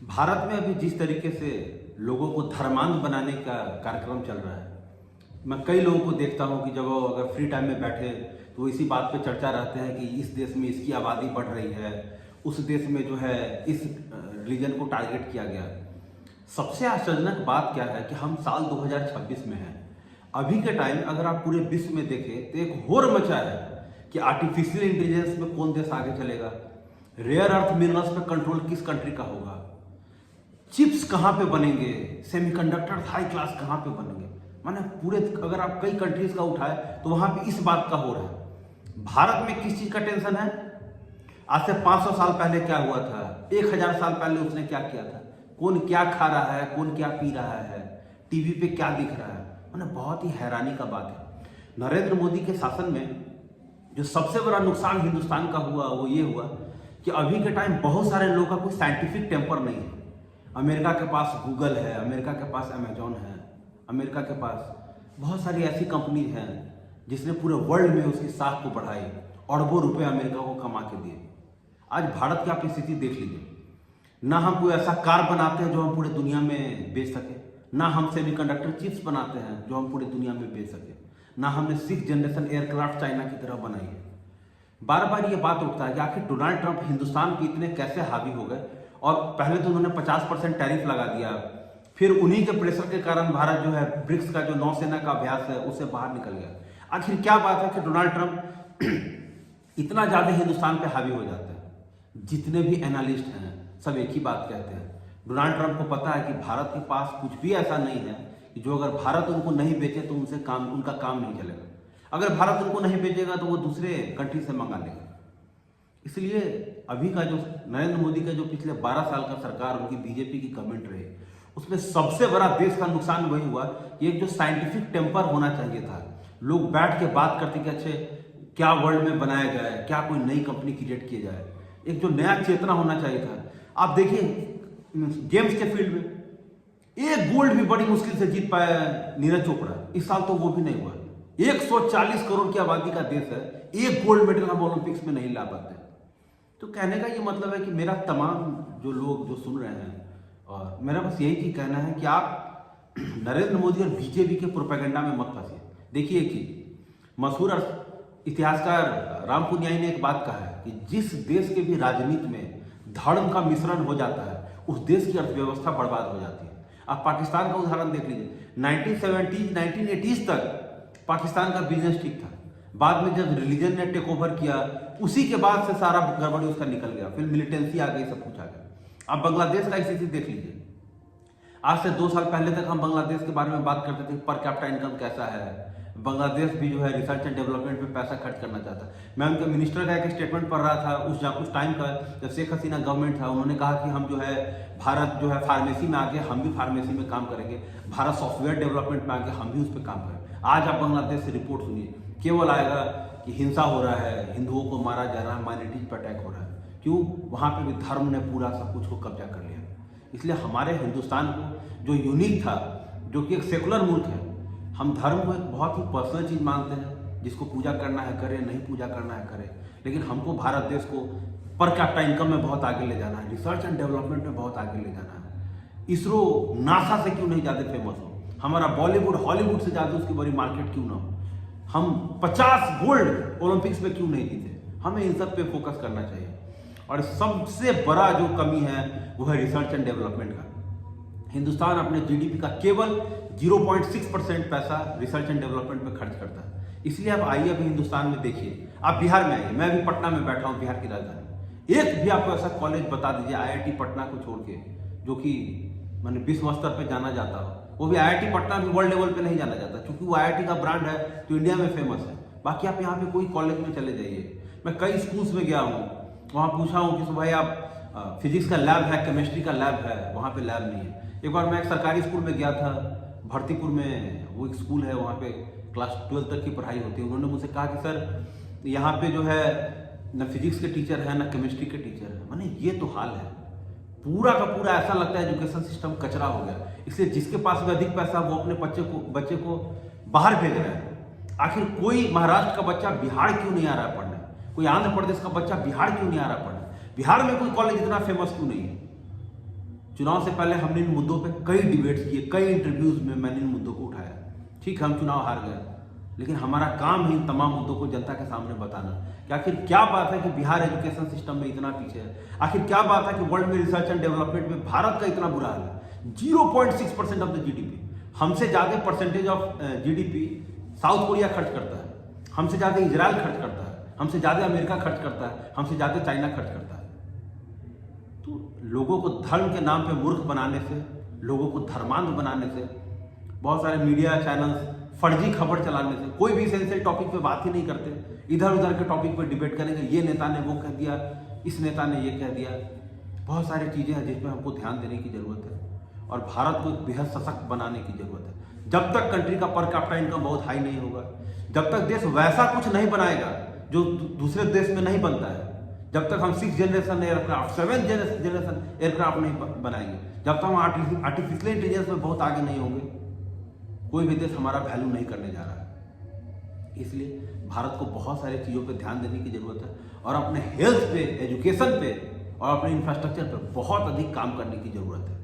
भारत में अभी जिस तरीके से लोगों को धर्मांध बनाने का कार्यक्रम चल रहा है, मैं कई लोगों को देखता हूं कि जब वो अगर फ्री टाइम में बैठे तो वो इसी बात पे चर्चा रहते हैं कि इस देश में इसकी आबादी बढ़ रही है, उस देश में जो है इस रीजन को टारगेट किया गया। सबसे आश्चर्यजनक बात क्या है कि हम साल 2026 में हैं। अभी के टाइम अगर आप पूरे विश्व में देखें तो एक होड़ मचा है कि आर्टिफिशियल इंटेलिजेंस में कौन देश आगे चलेगा, रेयर अर्थ मिनरल्स पे कंट्रोल किस कंट्री का होगा, चिप्स कहाँ पे बनेंगे, सेमीकंडक्टर हाई क्लास कहाँ पे बनेंगे। माने पूरे अगर आप कई कंट्रीज का उठाए तो वहां पे इस बात का हो रहा है। भारत में किस चीज का टेंशन है? आज से 500 साल पहले क्या हुआ था, 1000 साल पहले उसने क्या किया था, कौन क्या खा रहा है, कौन क्या पी रहा है, टीवी पे क्या दिख रहा है। माने बहुत ही हैरानी का बात है। नरेंद्र मोदी के शासन में जो सबसे बड़ा नुकसान हिंदुस्तान का हुआ वो ये हुआ कि अभी के टाइम बहुत सारे लोगों का कोई साइंटिफिक टेम्पर नहीं है। अमेरिका के पास गूगल है, अमेरिका के पास अमेजॉन है, अमेरिका के पास बहुत सारी ऐसी कंपनीज हैं जिसने पूरे वर्ल्ड में उसकी साख को बढ़ाई, अरबों रुपए अमेरिका को कमा के दिए। आज भारत की आप स्थिति देख लीजिए, ना हम कोई ऐसा कार बनाते हैं जो हम पूरे दुनिया में बेच सके, ना हम सेमीकंडक्टर चिप्स बनाते हैं जो हम पूरे दुनिया में बेच सके, ना हमने 6th जनरेशन एयरक्राफ्ट चाइना की तरह बनाई है। बार बार ये बात उठता है कि आखिर डोनाल्ड ट्रंप हिंदुस्तान पे इतने कैसे हावी हो गए। और पहले तो उन्होंने 50% टैरिफ लगा दिया, फिर उन्हीं के प्रेशर के कारण भारत जो है ब्रिक्स का जो नौसेना का अभ्यास है उससे बाहर निकल गया। आखिर क्या बात है कि डोनाल्ड ट्रंप इतना ज्यादा हिंदुस्तान पे हावी हो जाता है। जितने भी एनालिस्ट हैं सब एक ही बात कहते हैं, डोनाल्ड ट्रंप को पता है कि भारत के पास कुछ भी ऐसा नहीं है कि जो अगर भारत उनको नहीं बेचे तो उनका काम नहीं चलेगा। अगर भारत उनको नहीं बेचेगा तो वो दूसरे कंट्री से मंगा लेगा। इसलिए अभी का जो नरेंद्र मोदी का जो पिछले 12 साल का सरकार उनकी बीजेपी की गवर्नमेंट रही, उसमें सबसे बड़ा देश का नुकसान वही हुआ कि एक जो साइंटिफिक टेम्पर होना चाहिए था, लोग बैठ के बात करते कि अच्छे क्या वर्ल्ड में बनाया जाए, क्या कोई नई कंपनी क्रिएट की जाए, एक जो नया चेतना होना चाहिए था। आप देखिए गेम्स के फील्ड में एक गोल्ड भी बड़ी मुश्किल से जीत पाया नीरज चोपड़ा, इस साल तो वो भी नहीं हुआ। 140 करोड़ की आबादी का देश है, एक गोल्ड मेडल हम ओलंपिक्स में नहीं ला पाते। तो कहने का ये मतलब है कि मेरा तमाम जो लोग जो सुन रहे हैं, और मेरा बस यही चीज कहना है कि आप नरेंद्र मोदी और बीजेपी के प्रोपेगेंडा में मत फंसिए। देखिए कि मशहूर इतिहासकार राम पुनियाई ने एक बात कहा है कि जिस देश के भी राजनीति में धर्म का मिश्रण हो जाता है उस देश की अर्थव्यवस्था बर्बाद हो जाती है। आप पाकिस्तान का उदाहरण देख लीजिए, 1970 1980s तक पाकिस्तान का बिजनेस ठीक था, बाद में जब रिलीजन ने टेक ओवर किया उसी के बाद से सारा गड़बड़ी उसका निकल गया, फिर मिलिटेंसी आ गई, सब कुछ आ गया। आप बांग्लादेश का स्थिति देख लीजिए, आज से 2 साल पहले तक हम बांग्लादेश के बारे में बात करते थे पर कैपिटा इनकम कैसा है। बांग्लादेश भी जो है रिसर्च एंड डेवलपमेंट पे पैसा खर्च करना चाहता है। मैं उनके मिनिस्टर का एक स्टेटमेंट पढ़ रहा था उस टाइम का, जब शेख हसीना गवर्नमेंट था, उन्होंने कहा कि हम जो है भारत जो है फार्मेसी में आगे हम भी फार्मेसी में काम करेंगे, भारत सॉफ्टवेयर डेवलपमेंट में आगे हम भी उस पर काम करेंगे। आज आप बांग्लादेश से रिपोर्ट सुनिए, केवल आएगा कि हिंसा हो रहा है, हिंदुओं को मारा जा रहा है, माइनॉरिटीज पर अटैक हो रहा है। क्यों? वहां पे भी धर्म ने पूरा सब कुछ को कब्जा कर लिया। इसलिए हमारे हिंदुस्तान को जो यूनिक था, जो कि एक सेकुलर मुल्क है, हम धर्म को एक बहुत ही पर्सनल चीज मानते हैं, जिसको पूजा करना है करे, नहीं पूजा करना है करे। लेकिन हमको भारत देश को पर कैपिटा इनकम में बहुत आगे ले जाना है, रिसर्च एंड डेवलपमेंट में बहुत आगे ले जाना है। इसरो नासा से क्यों नहीं ज्यादा फेमस हो, हमारा बॉलीवुड हॉलीवुड से ज्यादा उसकी बड़ी मार्केट क्यों ना हो, हम 50 गोल्ड ओलंपिक्स में क्यों नहीं जीते। हमें इन सब पे फोकस करना चाहिए। और सबसे बड़ा जो कमी है वो है रिसर्च एंड डेवलपमेंट का। हिंदुस्तान अपने जीडीपी का केवल 0.6% पैसा रिसर्च एंड डेवलपमेंट में खर्च करता है। इसलिए आप आइए अभी हिंदुस्तान में देखिए, आप बिहार में आइए, मैं भी पटना में बैठा हूँ, बिहार की राजधानी। एक भी आपको ऐसा कॉलेज बता दीजिए आईआईटी पटना को छोड़ के जो कि मैंने विश्व स्तर पर जाना जाता हो। वो भी आईआईटी पटना भी वर्ल्ड लेवल पे नहीं जाना जाता, क्योंकि वो आईआईटी का ब्रांड है तो इंडिया में फेमस है। बाकी आप यहाँ पे कोई कॉलेज में चले जाइए, मैं कई स्कूल्स में गया हूँ, वहाँ पूछा हूँ कि भाई आप फिजिक्स का लैब है, केमिस्ट्री का लैब है, वहाँ पे लैब नहीं है। एक बार मैं एक सरकारी स्कूल में गया था भरतीपुर में, वो एक स्कूल है, वहाँ पे क्लास 12 तक की पढ़ाई होती है। उन्होंने मुझसे कहा कि सर यहाँ पे जो है न फिजिक्स के टीचर है न केमिस्ट्री के टीचर है। मैंने ये तो हाल है, पूरा का पूरा ऐसा लगता है एजुकेशन सिस्टम कचरा हो गया। इसलिए जिसके पास में अधिक पैसा वो अपने बच्चे को बाहर भेज रहा है। आखिर कोई महाराष्ट्र का बच्चा बिहार क्यों नहीं आ रहा है पढ़ने, कोई आंध्र प्रदेश का बच्चा बिहार क्यों नहीं आ रहा पढ़ने, बिहार में कोई कॉलेज इतना फेमस क्यों नहीं है। चुनाव से पहले हमने इन मुद्दों पे कई डिबेट्स किए, कई इंटरव्यूज में मैंने इन मुद्दों को उठाया। ठीक है, हम चुनाव हार गए, लेकिन हमारा काम है इन तमाम मुद्दों को जनता के सामने बताना कि आखिर क्या बात है कि बिहार एजुकेशन सिस्टम में इतना पीछे है, आखिर क्या बात है कि वर्ल्ड में रिसर्च एंड डेवलपमेंट में भारत का इतना बुरा हाल है। 0.6% ऑफ द जीडीपी, हमसे ज्यादा percentage of GDP south Korea खर्च करता है, हमसे ज्यादा इजराइल खर्च करता है, हमसे ज्यादा अमेरिका खर्च करता है, हमसे ज्यादा चाइना खर्च करता है। तो लोगों को धर्म के नाम पे मूर्ख बनाने से, लोगों को धर्मांध बनाने से, बहुत सारे मीडिया चैनल्स फर्जी खबर चलाने से, कोई भी एसेंशियल टॉपिक पे बात ही नहीं करते, इधर उधर के टॉपिक पे डिबेट करेंगे, ये नेता ने वो कह दिया, इस नेता ने ये कह दिया। बहुत सारी चीजें हैं जिसमें हमको ध्यान देने की जरूरत है और भारत को एक बेहद सशक्त बनाने की जरूरत है। जब तक कंट्री का पर कैपिटा इनकम बहुत हाई नहीं होगा, जब तक देश वैसा कुछ नहीं बनाएगा जो दूसरे देश में नहीं बनता है, जब तक हम 6th generation aircraft, 7th generation aircraft नहीं बनाएंगे, जब तक हम आर्टिफिशियल इंटेलिजेंस में बहुत आगे नहीं होंगे, कोई भी देश हमारा वैल्यू नहीं करने जा रहा है। इसलिए भारत को बहुत सारी चीज़ों पे ध्यान देने की जरूरत है और अपने हेल्थ पे, एजुकेशन पे और अपने इंफ्रास्ट्रक्चर पे बहुत अधिक काम करने की जरूरत है।